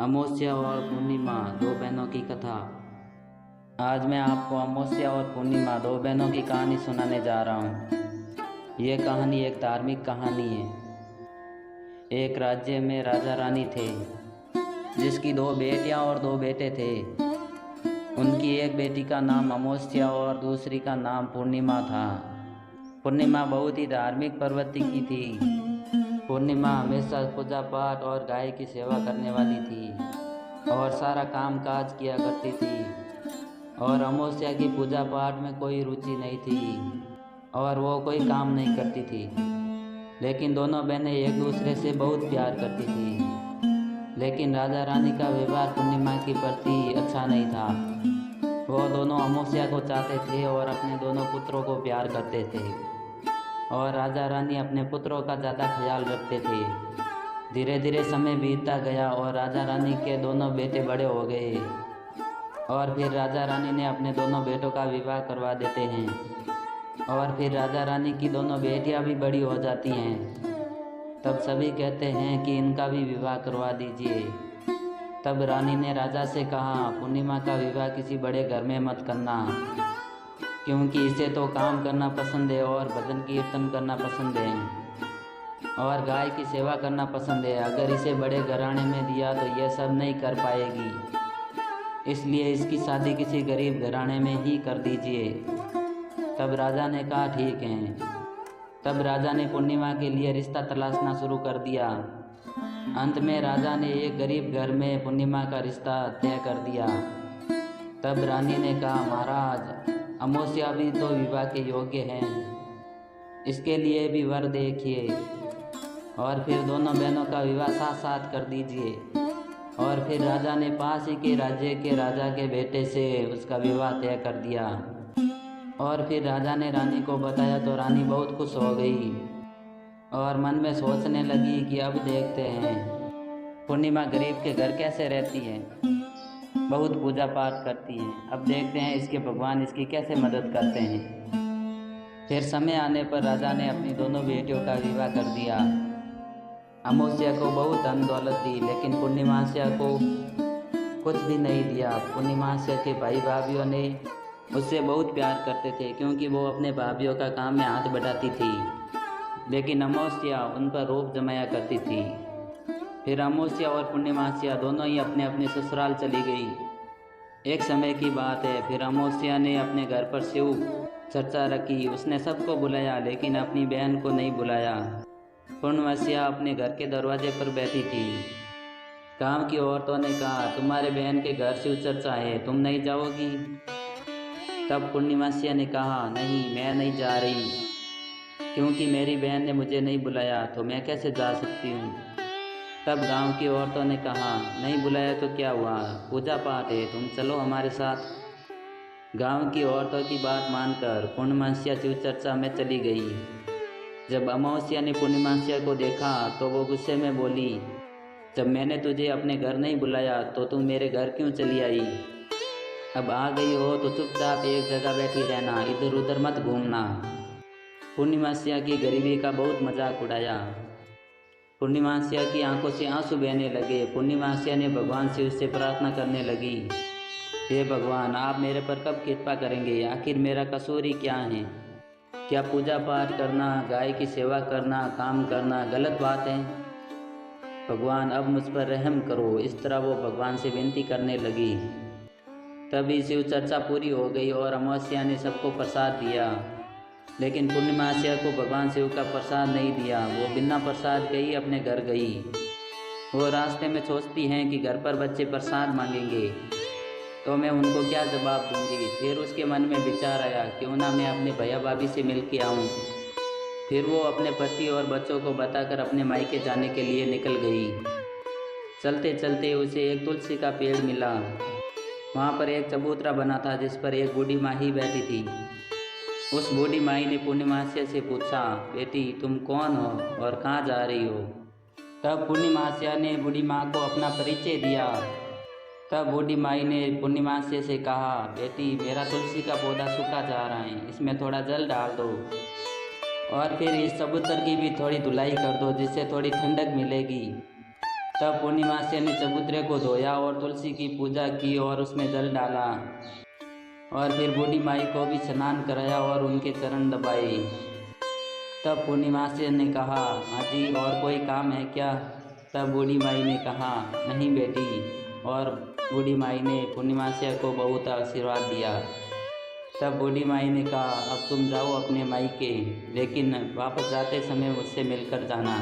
अमावस्या और पूर्णिमा, दो बहनों की कथा। आज मैं आपको अमावस्या और पूर्णिमा, दो बहनों की कहानी सुनाने जा रहा हूँ। ये कहानी एक धार्मिक कहानी है। एक राज्य में राजा रानी थे, जिसकी दो बेटियाँ और दो बेटे थे। उनकी एक बेटी का नाम अमावस्या और दूसरी का नाम पूर्णिमा था। पूर्णिमा बहुत ही धार्मिक प्रवृत्ति की थी। पूर्णिमा हमेशा पूजा पाठ और गाय की सेवा करने वाली थी और सारा काम काज किया करती थी। और अमावस्या की पूजा पाठ में कोई रुचि नहीं थी और वो कोई काम नहीं करती थी। लेकिन दोनों बहनें एक दूसरे से बहुत प्यार करती थी। लेकिन राजा रानी का व्यवहार पूर्णिमा के प्रति अच्छा नहीं था। वो दोनों अमावस्या को चाहते थे और अपने दोनों पुत्रों को प्यार करते थे और राजा रानी अपने पुत्रों का ज़्यादा ख्याल रखते थे। धीरे धीरे समय बीतता गया और राजा रानी के दोनों बेटे बड़े हो गए और फिर राजा रानी ने अपने दोनों बेटों का विवाह करवा देते हैं। और फिर राजा रानी की दोनों बेटियां भी बड़ी हो जाती हैं। तब सभी कहते हैं कि इनका भी विवाह करवा दीजिए। तब रानी ने राजा से कहा, पूर्णिमा का विवाह किसी बड़े घर में मत करना, क्योंकि इसे तो काम करना पसंद है और भजन कीर्तन करना पसंद है और गाय की सेवा करना पसंद है। अगर इसे बड़े घराने में दिया तो यह सब नहीं कर पाएगी, इसलिए इसकी शादी किसी गरीब घराने में ही कर दीजिए। तब राजा ने कहा, ठीक है। तब राजा ने पूर्णिमा के लिए रिश्ता तलाशना शुरू कर दिया। अंत में राजा ने एक गरीब घर में पूर्णिमा का रिश्ता तय कर दिया। तब रानी ने कहा, महाराज, अमावस्या भी तो विवाह के योग्य हैं, इसके लिए भी वर देखिए और फिर दोनों बहनों का विवाह साथ साथ कर दीजिए। और फिर राजा ने पास ही के राज्य के राजा के बेटे से उसका विवाह तय कर दिया। और फिर राजा ने रानी को बताया तो रानी बहुत खुश हो गई और मन में सोचने लगी कि अब देखते हैं पूर्णिमा गरीब के घर कैसे रहती है, बहुत पूजा पाठ करती हैं। अब देखते हैं इसके भगवान इसकी कैसे मदद करते हैं। फिर समय आने पर राजा ने अपनी दोनों बेटियों का विवाह कर दिया। अमावस्या को बहुत धन दौलत दी, लेकिन पूर्णिमास्या को कुछ भी नहीं दिया। पूर्णिमास्या के भाई भाभीयों ने उससे बहुत प्यार करते थे, क्योंकि वो अपने भाभीयों का काम में हाथ बटाती थी। लेकिन अमावस्या उन पर रोब जमाया करती थी। फिर अमावस्या और पूर्णिमास्या दोनों ही अपने अपने ससुराल चली गई। एक समय की बात है, फिर अमावस्या ने अपने घर पर शिव चर्चा रखी। उसने सबको बुलाया, लेकिन अपनी बहन को नहीं बुलाया। पूर्णिमास्या अपने घर के दरवाजे पर बैठी थी। गांव की औरतों ने कहा, तुम्हारे बहन के घर शिव चर्चा है, तुम नहीं जाओगी? तब पूर्णिमास्या ने कहा, नहीं, मैं नहीं जा रही, क्योंकि मेरी बहन ने मुझे नहीं बुलाया, तो मैं कैसे जा सकती हूँ। तब गांव की औरतों ने कहा, नहीं बुलाया तो क्या हुआ, पूजा पाठ है, तुम चलो हमारे साथ। गांव की औरतों की बात मानकर पूर्णिमास्या शिव चर्चा में चली गई। जब अमावस्या ने पूर्णिमास्या को देखा तो वो गुस्से में बोली, जब मैंने तुझे अपने घर नहीं बुलाया तो तुम मेरे घर क्यों चली आई? अब आ गई हो तो चुपचाप एक जगह बैठी रहना, इधर उधर मत घूमना। पूर्णिमास्या की गरीबी का बहुत मजाक उड़ाया। पूर्णिमास्या की आंखों से आंसू बहने लगे। पूर्णिमास्या ने भगवान शिव से प्रार्थना करने लगी, हे भगवान, आप मेरे पर कब कृपा करेंगे? आखिर मेरा कसूर ही क्या है? क्या पूजा पाठ करना, गाय की सेवा करना, काम करना गलत बात है? भगवान, अब मुझ पर रहम करो। इस तरह वो भगवान से विनती करने लगी। तभी शिव चर्चा पूरी हो गई और अमावस्या ने सबको प्रसाद दिया, लेकिन पूर्णिमास्या को भगवान शिव का प्रसाद नहीं दिया। वो बिना प्रसाद के ही अपने घर गई। वो रास्ते में सोचती हैं कि घर पर बच्चे प्रसाद मांगेंगे तो मैं उनको क्या जवाब दूंगी। फिर उसके मन में विचार आया, क्यों ना मैं अपने भैया भाभी से मिल के आऊँ। फिर वो अपने पति और बच्चों को बताकर अपने मायके जाने के लिए निकल गई। चलते चलते उसे एक तुलसी का पेड़ मिला। वहाँ पर एक चबूतरा बना था, जिस पर एक बूढ़ी माँ ही बैठी थी। उस बूढ़ी माई ने पूर्णिमास्या से पूछा, बेटी, तुम कौन हो और कहाँ जा रही हो? तब पूर्णिमास्या ने बूढ़ी माँ को अपना परिचय दिया। तब बूढ़ी माई ने पूर्णिमास्या से कहा, बेटी, मेरा तुलसी का पौधा सूखा जा रहा है, इसमें थोड़ा जल डाल दो और फिर इस चबूतर की भी थोड़ी धुलाई कर दो, जिससे थोड़ी ठंडक मिलेगी। तब पूर्णिमासी ने चबूतरे को धोया और तुलसी की पूजा की और उसमें जल डाला और फिर बूढ़ी माई को भी स्नान कराया और उनके चरण दबाए। तब पूर्णिमासी ने कहा, माँ जी और कोई काम है क्या? तब बूढ़ी माई ने कहा, नहीं बेटी। और बूढ़ी माई ने पूर्णिमासी को बहुत आशीर्वाद दिया। तब बूढ़ी माई ने कहा, अब तुम जाओ अपने मायके, लेकिन वापस जाते समय मुझसे मिलकर जाना।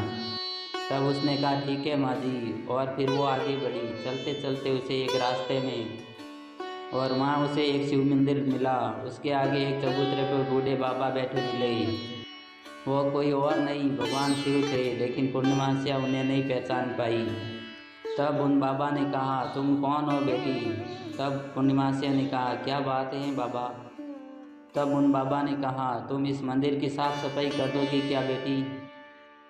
तब उसने कहा, ठीक है माँ जी। और फिर वो आगे बढ़ी। चलते चलते उसे एक रास्ते में और वहाँ उसे एक शिव मंदिर मिला। उसके आगे एक चबूतरे पर बूढ़े बाबा बैठे मिले। वो कोई और नहीं, भगवान शिव थे, लेकिन पूर्णिमासिया उन्हें नहीं पहचान पाई। तब उन बाबा ने कहा, तुम कौन हो बेटी? तब पूर्णिमासिया ने कहा, क्या बात है बाबा? तब उन बाबा ने कहा, तुम इस मंदिर की साफ सफाई कर दोगी क्या बेटी?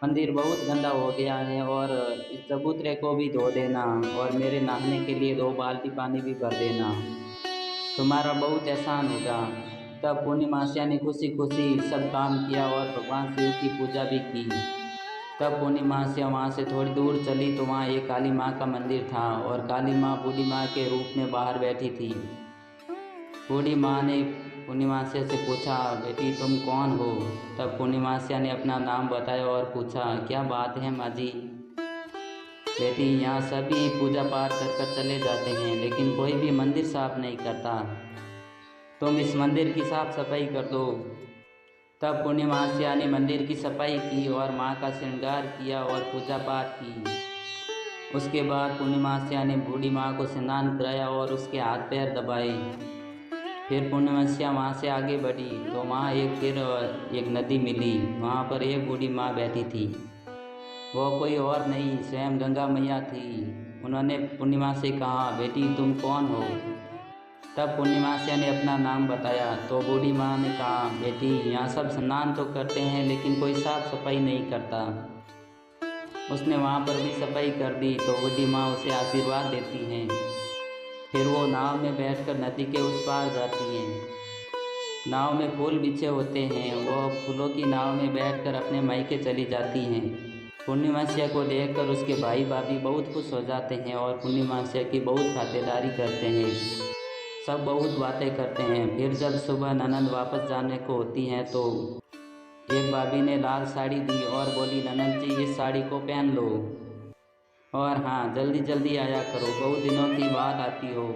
मंदिर बहुत गंदा हो गया है और इस चबूतरे को भी धो देना और मेरे नहाने के लिए 2 बाल्टी पानी भी भर देना, तुम्हारा बहुत एहसान होगा। तब पूर्णिमासिया ने खुशी खुशी सब काम किया और भगवान शिव की पूजा भी की। तब पूर्णिमासिया वहाँ से थोड़ी दूर चली तो वहाँ एक काली माँ का मंदिर था और काली माँ बूढ़ी माँ के रूप में बाहर बैठी थी। बूढ़ी माँ ने पूर्णिमासिया से पूछा, बेटी तुम कौन हो? तब पूर्णिमासिया ने अपना नाम बताया और पूछा, क्या बात है माँ जी? बेटी यहाँ सभी पूजा पाठ कर चले जाते हैं, लेकिन कोई भी मंदिर साफ नहीं करता, तुम इस मंदिर की साफ सफाई कर दो। तब पूर्णिमासिया ने मंदिर की सफाई की और माँ का श्रृंगार किया और पूजा पाठ की। उसके बाद पूर्णिमासिया ने बूढ़ी माँ को स्नान कराया और उसके हाथ पैर दबाए। फिर पूर्णिमासिया वहाँ से आगे बढ़ी तो वहाँ एक नदी मिली। वहाँ पर एक बूढ़ी माँ बैठी थी। वो कोई और नहीं, स्वयं गंगा मैया थी। उन्होंने पूर्णिमा से कहा, बेटी तुम कौन हो? तब पूर्णिमासिया ने अपना नाम बताया तो बूढ़ी माँ ने कहा, बेटी यहाँ सब स्नान तो करते हैं लेकिन कोई साफ सफाई नहीं करता। उसने वहाँ पर भी सफाई कर दी तो बूढ़ी माँ उसे आशीर्वाद देती हैं। फिर वो नाव में बैठकर नदी के उस पार जाती हैं। नाव में फूल बिछे होते हैं, वो फूलों की नाव में बैठकर अपने मायके चली जाती हैं। पूर्णिमासिया को देखकर उसके भाई भाभी बहुत खुश हो जाते हैं और पूर्णिमासिया की बहुत खातिरदारी करते हैं, सब बहुत बातें करते हैं। फिर जब सुबह ननद वापस जाने को होती हैं तो एक भाभी ने लाल साड़ी दी और बोली, ननद जी इस साड़ी को पहन लो और हाँ जल्दी जल्दी आया करो, बहुत दिनों की बाद आती हो।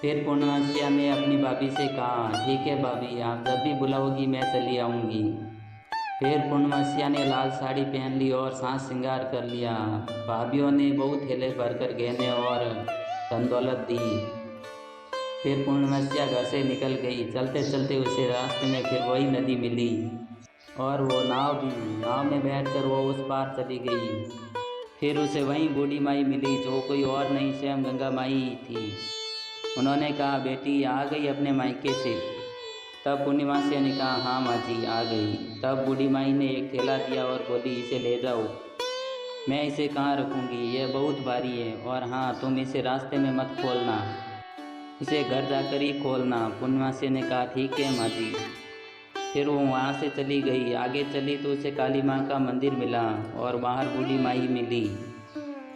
फिर पूर्णमासिया ने अपनी भाभी से कहा, ठीक है भाभी, आप जब भी बुलाओगी मैं चली आऊँगी। फिर पूर्णमासिया ने लाल साड़ी पहन ली और साज श्रृंगार कर लिया। भाभीयों ने बहुत थैले भरकर गहने और धन दौलत दी। फिर पूर्णमासिया घर से निकल गई। चलते चलते उसे रास्ते में फिर वही नदी मिली और वो नाव में बैठकर वो उस पार चली गई। फिर उसे वहीं बूढ़ी माई मिली जो कोई और नहीं, स्वयं गंगा माई थी। उन्होंने कहा, बेटी आ गई अपने मायके से? तब पूर्णिमासिया ने कहा, हाँ माँ जी आ गई। तब बूढ़ी माई ने एक थैला दिया और बोली, इसे ले जाओ। मैं इसे कहाँ रखूँगी, यह बहुत भारी है, और हाँ तुम इसे रास्ते में मत खोलना, इसे घर जाकर ही खोलना। पूर्णिमासिया ने कहा, ठीक है माँ जी। फिर वो वहाँ से चली गई। आगे चली तो उसे काली माँ का मंदिर मिला और बाहर बूढ़ी माई मिली।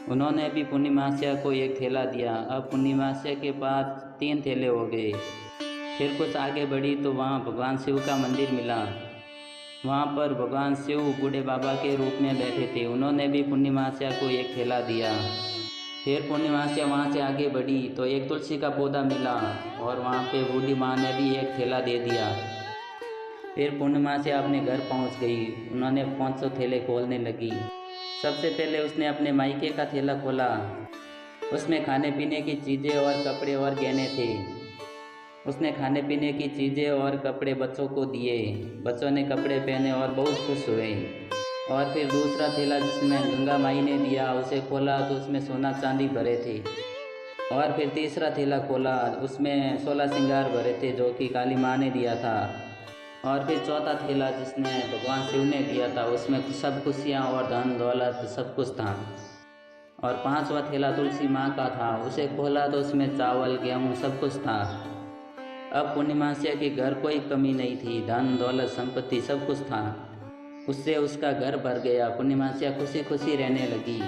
उन्होंने भी पूर्णिमासिया को एक थैला दिया। अब पूर्णिमासिया के पास 3 थैले हो गए। फिर कुछ आगे बढ़ी तो वहाँ भगवान शिव का मंदिर मिला। वहाँ पर भगवान शिव बूढ़े बाबा के रूप में बैठे थे। उन्होंने भी पूर्णिमासिया को एक थैला दिया। फिर पूर्णिमासिया वहाँ से आगे बढ़ी तो एक तुलसी का पौधा मिला और वहाँ पे बूढ़ी माँ ने भी एक थैला दे दिया। फिर पूर्णिमासिया अपने घर पहुँच गई। उन्होंने 500 थैले खोलने लगी। सबसे पहले उसने अपने मायके का थैला खोला। उसमें खाने पीने की चीज़ें और कपड़े और गहने थे। उसने खाने पीने की चीज़ें और कपड़े बच्चों को दिए। बच्चों ने कपड़े पहने और बहुत खुश हुए। और फिर दूसरा थैला जिसमें गंगा माई ने दिया उसे खोला तो उसमें सोना चांदी भरे थे। और फिर तीसरा थैला खोला, उसमें 16 श्रृंगार भरे थे जो कि काली माँ ने दिया था। और फिर चौथा थैला जिसने भगवान शिव ने दिया था उसमें सब खुशियाँ और धन दौलत सब कुछ था। और 5वां थैला तुलसी माँ का था। उसे खोला तो उसमें चावल गेहूँ सब कुछ था। अब पूर्णिमासिया के घर कोई कमी नहीं थी, धन दौलत संपत्ति सब कुछ था। उससे उसका घर भर गया। पूर्णिमासिया खुशी खुशी रहने लगी।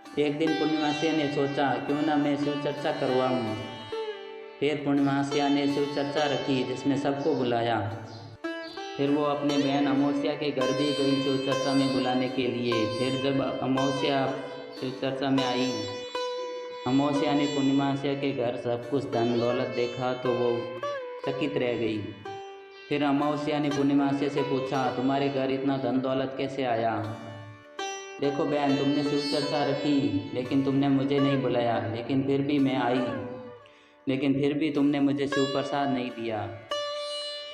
एक दिन पूर्णिमासिया ने सोचा क्यों ना मैं शिव चर्चा करवाऊँ। फिर पूर्णिमासिया ने शिव चर्चा रखी जिसमें सबको बुलाया। फिर वो अपने बहन अमावस्या के घर भी गई शिव चर्चा में बुलाने के लिए। फिर जब अमावस्या शिव चर्चा में आई, अमावस्या ने पूर्णिमासिया के घर सब कुछ धन दौलत देखा तो वो चकित रह गई। फिर अमावस्या ने पूर्णिमासिया से पूछा, तुम्हारे घर इतना धन दौलत कैसे आया? देखो बहन, तुमने शिव चर्चा रखी लेकिन तुमने मुझे नहीं बुलाया, लेकिन फिर भी मैं आई, लेकिन फिर भी तुमने मुझे शिव प्रसाद नहीं दिया।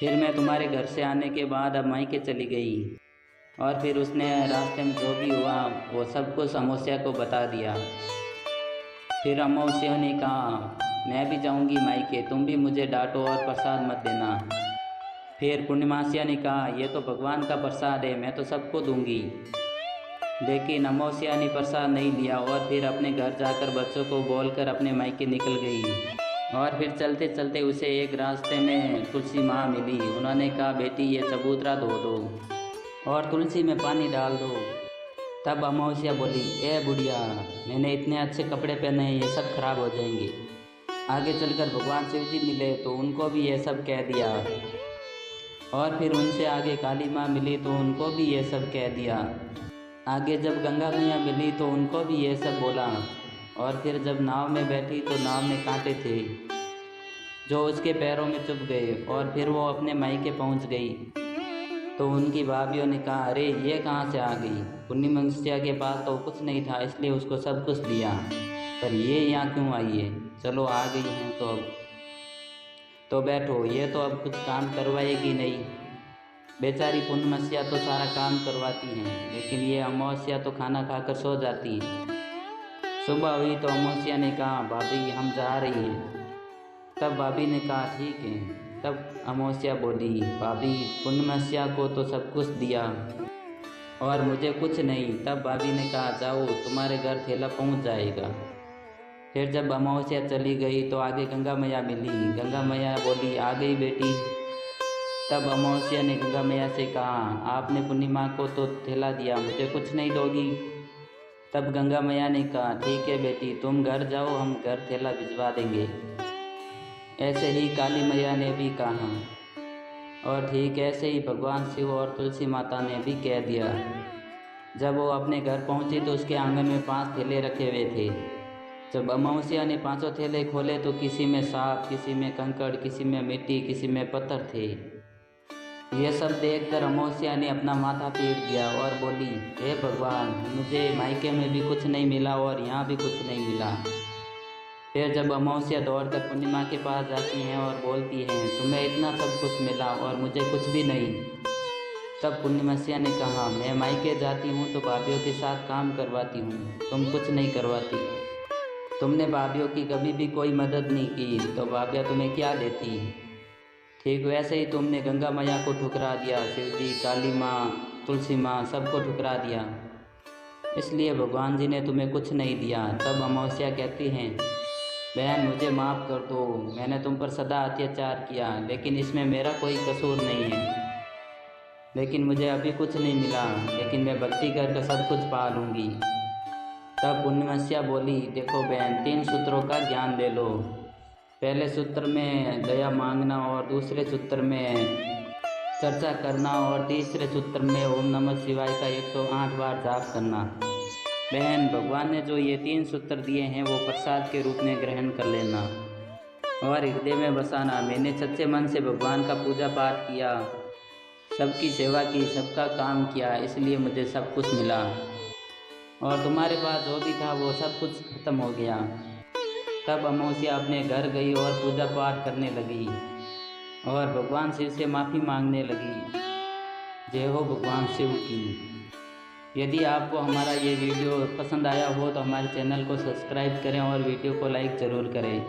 फिर मैं तुम्हारे घर से आने के बाद अब मायके चली गई और फिर उसने रास्ते में जो भी हुआ वो सब कुछ अमावस्या को बता दिया। फिर अमावस्या ने कहा, मैं भी जाऊंगी मायके, तुम भी मुझे डांटो और प्रसाद मत देना। फिर पूर्णिमासिया ने कहा, ये तो भगवान का प्रसाद है, मैं तो सबको दूंगी। लेकिन अमावस्या ने प्रसाद नहीं लिया और फिर अपने घर जाकर बच्चों को बोलकर अपने मायके निकल गई। और फिर चलते चलते उसे एक रास्ते में तुलसी माँ मिली। उन्होंने कहा, बेटी ये चबूतरा धो दो और तुलसी में पानी डाल दो। तब अमावस्या बोली, ए बुढ़िया, मैंने इतने अच्छे कपड़े पहने हैं, ये सब खराब हो जाएंगे। आगे चलकर भगवान शिव जी मिले तो उनको भी ये सब कह दिया। और फिर उनसे आगे काली माँ मिली तो उनको भी ये सब कह दिया। आगे जब गंगा मैया मिली तो उनको भी ये सब बोला। और फिर जब नाव में बैठी तो नाव में कांटे थे जो उसके पैरों में चुभ गए। और फिर वो अपने मायके पहुंच गई तो उनकी भाभीयों ने कहा, अरे ये कहाँ से आ गई? पूर्णिमासिया के पास तो कुछ नहीं था इसलिए उसको सब कुछ दिया, पर ये यहाँ क्यों आई है? चलो आ गई हैं तो बैठो, ये तो अब कुछ काम करवाएगी नहीं। बेचारी पूर्णिमासिया तो सारा काम करवाती हैं, लेकिन ये अमावस्या तो खाना खाकर सो जाती है। सुबह हुई तो अमावस्या ने कहा, भाभी हम जा रही हैं। तब भाभी ने कहा, ठीक है। तब अमावस्या बोली, भाभी पूर्णिमासिया को तो सब कुछ दिया और मुझे कुछ नहीं। तब भाभी ने कहा, जाओ तुम्हारे घर थैला पहुंच जाएगा। फिर जब अमावस्या चली गई तो आगे गंगा मैया मिली। गंगा मैया बोली, आ गई बेटी। तब अमावस्या ने गंगा मैया से कहा, आपने पूर्णिमा को तो थैला दिया, मुझे कुछ नहीं दोगी? तब गंगा मैया ने कहा, ठीक है बेटी, तुम घर जाओ, हम घर थैला भिजवा देंगे। ऐसे ही काली मैया ने भी कहा और ठीक ऐसे ही भगवान शिव और तुलसी माता ने भी कह दिया। जब वो अपने घर पहुंची तो उसके आंगन में 5 थैले रखे हुए थे। जब अमावस्या ने 5 थैले खोले तो किसी में सांप, किसी में कंकड़, किसी में मिट्टी, किसी में पत्थर थे। ये सब देखकर अमावस्या ने अपना माथा पीट दिया और बोली, हे भगवान, मुझे मायके में भी कुछ नहीं मिला और यहाँ भी कुछ नहीं मिला। फिर जब अमावस्या दौड़कर पूर्णिमा के पास जाती हैं और बोलती हैं, तुम्हें इतना सब कुछ मिला और मुझे कुछ भी नहीं। तब पूर्णिमासिया ने कहा, मैं मायके जाती हूँ तो भाभीयों के साथ काम करवाती हूँ, तुम कुछ नहीं करवाती। तुमने भाभीयों की कभी भी कोई मदद नहीं की तो भाभियाँ तुम्हें क्या देती? ठीक वैसे ही तुमने गंगा मैया को ठुकरा दिया, शिव जी, काली माँ, तुलसी माँ, सबको ठुकरा दिया, इसलिए भगवान जी ने तुम्हें कुछ नहीं दिया। तब अमावस्या कहती हैं, बहन मुझे माफ़ कर दो, मैंने तुम पर सदा अत्याचार किया, लेकिन इसमें मेरा कोई कसूर नहीं है। लेकिन मुझे अभी कुछ नहीं मिला, लेकिन मैं भक्ति करके सब कुछ पा लूँगी। तब पूर्णिमासिया बोली, देखो बहन, 3 सूत्रों का ज्ञान ले लो। पहले सूत्र में दया मांगना और दूसरे सूत्र में चर्चा करना और तीसरे सूत्र में ओम नमः शिवाय का 108 बार जाप करना। बहन, भगवान ने जो ये 3 सूत्र दिए हैं वो प्रसाद के रूप में ग्रहण कर लेना और हृदय में बसाना। मैंने सच्चे मन से भगवान का पूजा पाठ किया, सबकी सेवा की, सबका काम किया, इसलिए मुझे सब कुछ मिला और तुम्हारे पास जो भी था वो सब कुछ खत्म हो गया। तब अमावस्या अपने घर गई और पूजा पाठ करने लगी और भगवान शिव से माफ़ी मांगने लगी। जय हो भगवान शिव की। यदि आपको हमारा ये वीडियो पसंद आया हो तो हमारे चैनल को सब्सक्राइब करें और वीडियो को लाइक ज़रूर करें।